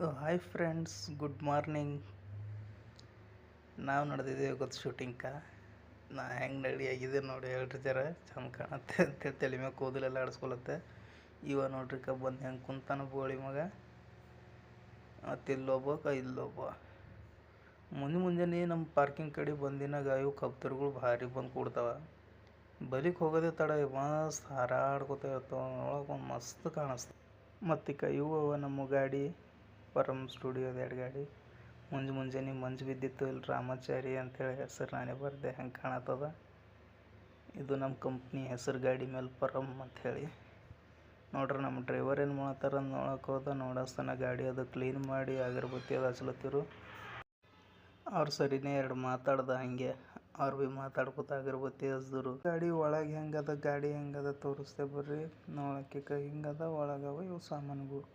Hi friends, good morning. ನಾವು ನಡೆದಿದ್ದೇವೆ ಗೊತ್ತು ಶೂಟಿಂಗ್ಕ. ನಾ ಹೆಂಗೆ ರೆಡಿಯಾಗಿದೆ ನೋಡಿ, ಹೇಳ್ರಿ ಜರ ಚಂದ ಕಾಣತ್ತೆ ಅಂತೇಳಿ ತಲೆ ಮ್ಯಾಗ ಕೂದಲೆಲ್ಲ ಆಡಿಸ್ಕೊಳತ್ತೆ. ಇವ ನೋಡ್ರಿ ಬಂದು ಹೆಂಗೆ ಕುಂತಾನ ಬೋಳಿ ಮಗ. ಮತ್ತು ಇಲ್ಲೊಬ್ಬ ಮುಂಜಾನೆ ನಮ್ಮ ಪಾರ್ಕಿಂಗ್ ಕಡೆ ಬಂದಿನಾಗ ಇವು ಕಬ್ತರ್ಗಳು ಭಾರಿ ಬಂದು ಕೂಡ್ತಾವ. ಬಲಿಗೆ ಹೋಗೋದೇ ತಡ, ಮಸ್ತ್ ಹಾರಾಡ್ಕೊತ ಇರ್ತಾವ. ಒಳಗೆ ಒಂದು ಮಸ್ತ್ ಕಾಣಿಸ್ತಾವ. ಮತ್ತೀಗ ಇವು ನಮ್ಮ ಗಾಡಿ ಪರಮ್ ಸ್ಟುಡಿಯೋದ 2 ಗಾಡಿ. ಮುಂಜಾನೆ ಮಂಜು ಬಿದ್ದಿತ್ತು. ಇಲ್ಲಿ ರಾಮಾಚಾರಿ ಅಂಥೇಳಿ ಹೆಸರು ನಾನೇ ಬರೆದೆ, ಹೆಂಗೆ ಕಾಣತ್ತದ. ಇದು ನಮ್ಮ ಕಂಪ್ನಿ ಹೆಸರು ಗಾಡಿ ಮೇಲೆ ಪರಮ್ ಅಂಥೇಳಿ. ನೋಡ್ರಿ ನಮ್ಮ ಡ್ರೈವರ್ ಏನು ಮಾಡತ್ತಾರ ಅಂತ ನೋಡಕ್ಕೆ ಹೋದ. ನೋಡಸ್ತನ ಗಾಡಿ ಅದು ಕ್ಲೀನ್ ಮಾಡಿ ಅಗರಬತ್ತಿ ಅದು ಹಚ್ಲತ್ತಿರು. ಅವ್ರು ಸರಿನೇ 2 ಮಾತಾಡ್ದ, ಹಂಗೆ ಅವ್ರು ಭೀ ಮಾತಾಡ್ಕೊತ ಅಗರಬತ್ತಿ ಹಚ್ದರು. ಗಾಡಿ ಒಳಗೆ ಹೆಂಗದ ತೋರಿಸ್ತೆ ಬರ್ರಿ. ನೋಡಕ್ಕೆ ಹಿಂಗದ, ಒಳಗವ ಇವು ಸಾಮಾನುಗಳು.